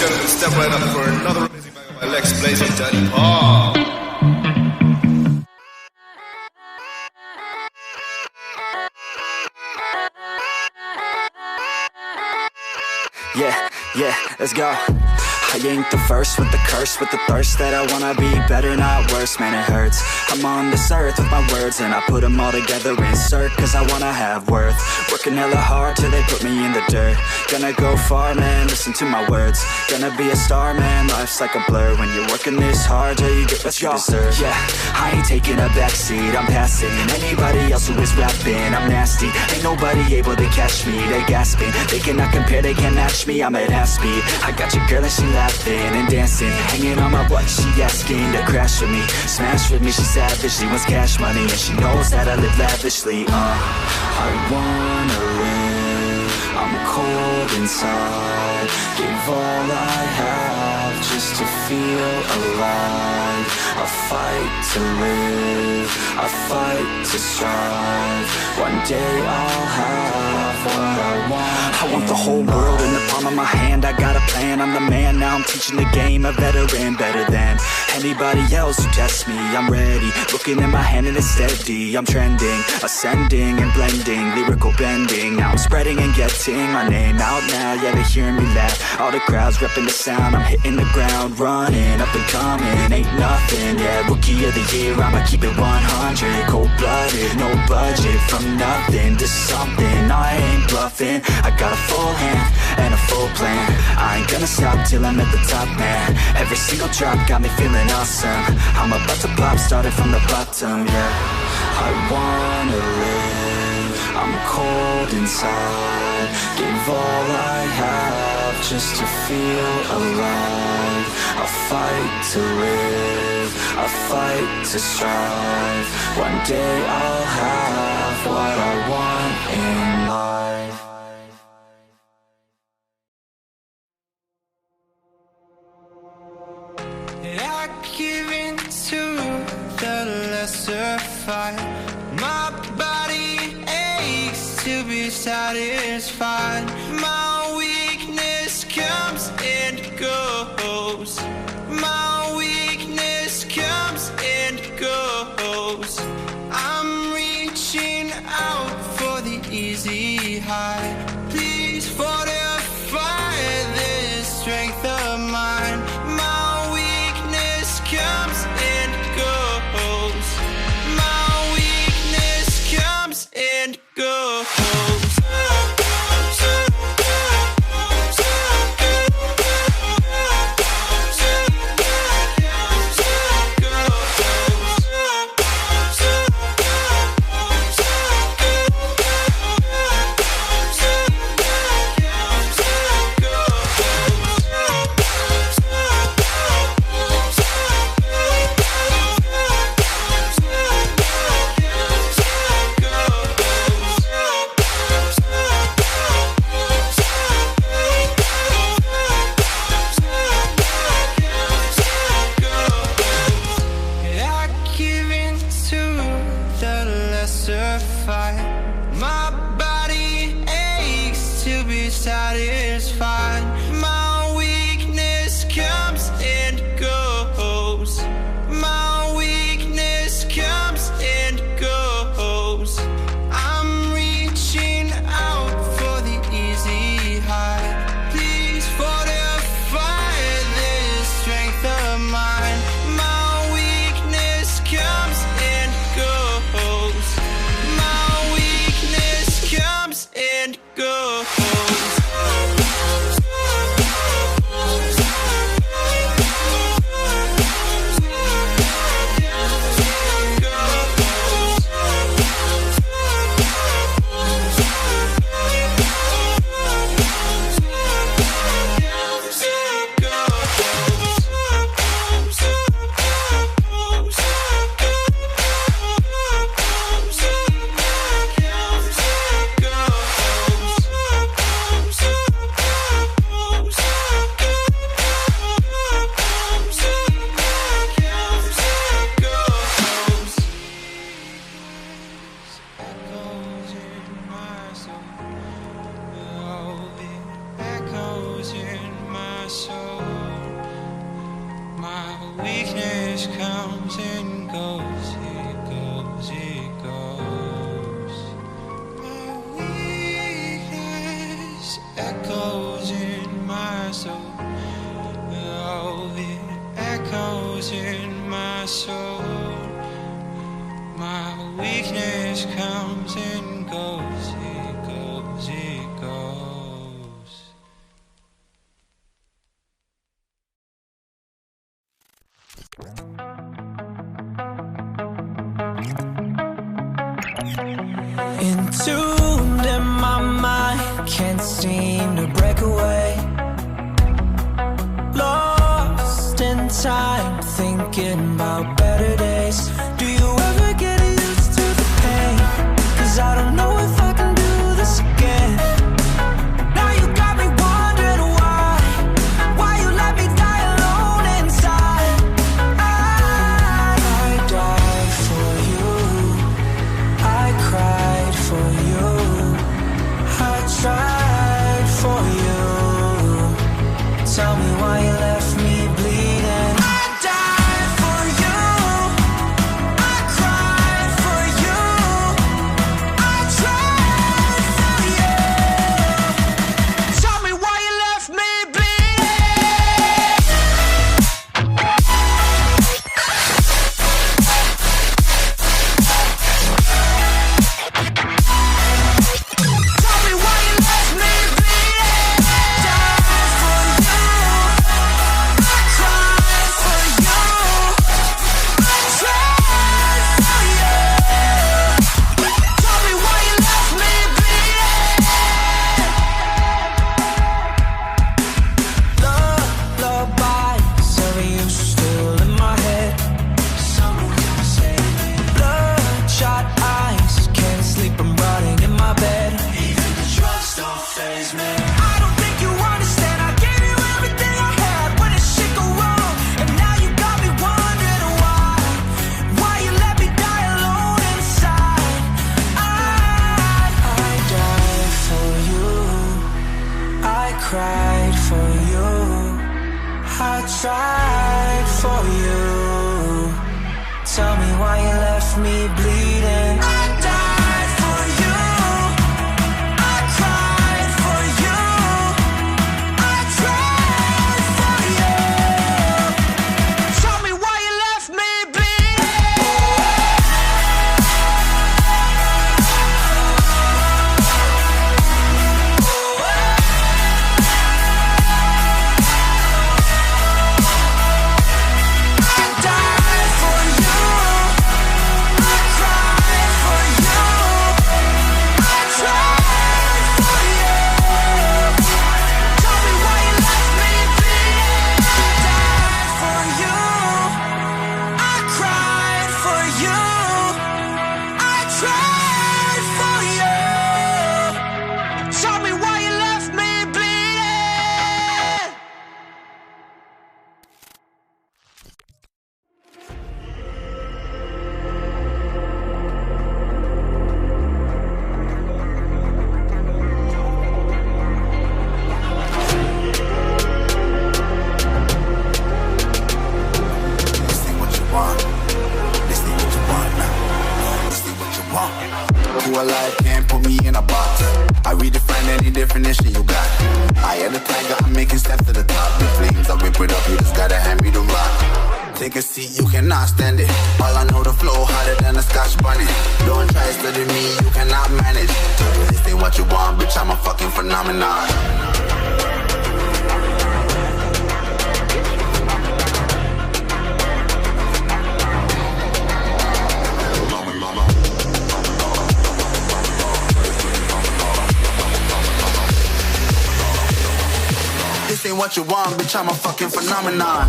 gentlemen, step right up for another amazing bang of my legs blazing Tempat. Yeah, let's go. I ain't the first with the curse, with the thirst that I wanna be better, not worse, man it hurts. I'm on this earth with my words and I put them all together, insert, cause I wanna have worth. Working hella hard till they put me in the dirt. Gonna go far, man, listen to my words. Gonna be a star, man, life's like a blur. When you're working this hard till you get what you deserve. Yeah, I ain't taking a backseat, I'm passing anybody else who is rapping. I'm nasty, ain't nobody able to catch me. They gasping, they cannot compare, they can't match me. I'm at half speed, I got your girl and she laughing and dancing, hanging on my butt, she asking to crash with me, smash with me, she savage, she wants cash money, and she knows that I live lavishly. I wanna live, I'm cold inside, gave all I have just to feel alive. I fight to live, I fight to strive, one day I'll have what I want. I want the whole world in the palm of my hand, I got a plan, I'm the man, now I'm teaching the game, a veteran, better than anybody else who tests me. I'm ready, looking at my hand and it's steady. I'm trending, ascending and blending, lyrical bending. Now I'm spreading and getting my name out now. Yeah, they hearing me laugh, all the crowds repping the sound. I'm hitting the ground, running, up and coming, ain't nothing. Yeah, rookie of the year, I'ma keep it 100. Cold-blooded, no budget, from nothing to something. I ain't bluffing, I got a full hand and a full plan. I ain't gonna stop till I'm at the top, man. Every single drop got me feeling awesome. I'm about to pop, started from the bottom, yeah. I wanna live, I'm cold inside, gave all I have just to feel alive. I fight to live, I fight to strive, one day I'll have what I want in life. I give in to the lesser fight. My body aches to be satisfied. My weakness comes and goes. My weakness comes and goes. I'm reaching out for the easy high. Please fortify this strength of mine. Comes and goes. My weakness comes and goes. this echoes in my soul. Oh, it echoes in my soul. My weakness comes and goes, it goes, it goes. Entombed in my mind, can't seem to break away. Lost in time, thinking about better days. Do you ever get used to the pain? 'Cause I don't know if I can do this again. Now you got me wondering why you let me die alone inside. I died for you, I cried for you, I tried for you. Tell me why you left me bleeding. I died for you, I cried for you, I tried for you. Tell me why you left me bleeding. Tell me why you left me bleeding. Died for you, I cried for you, I tried for you. Tell me why you left me bleeding. Lullaby, sorry you still in my head. Bloodshot eyes, can't sleep, I'm rotting in my bed. Even the drugs don't faze me. I don't think you understand, I gave you everything I had. When did shit go wrong? And now you got me wondering why you let me die alone inside. I died for you, I cried for you, I tried for you. Tell me why you left me bleeding. I died for you, I cried for you, I tried for you. Tell me why you left me bleeding. I died for you, I cried for you, I tried for you. Tell me why you left me bleeding. I died for you, I cried for you, I tried for you. Tell me why you left me bleeding. This ain't what you want. This ain't what you want. This ain't what you want. Who alive can't put me in a box. I redefine any definition you got. I am the tiger, I'm making steps to the top. The flames, I whip it up, you just gotta hand me the rock. Take a seat, you cannot stand it. All I know, the flow harder than a Scotch bunny. Don't try studying me, you cannot manage. This ain't what you want, bitch, I'm a fucking phenomenon. This ain't what you want, bitch, I'm a fucking phenomenon.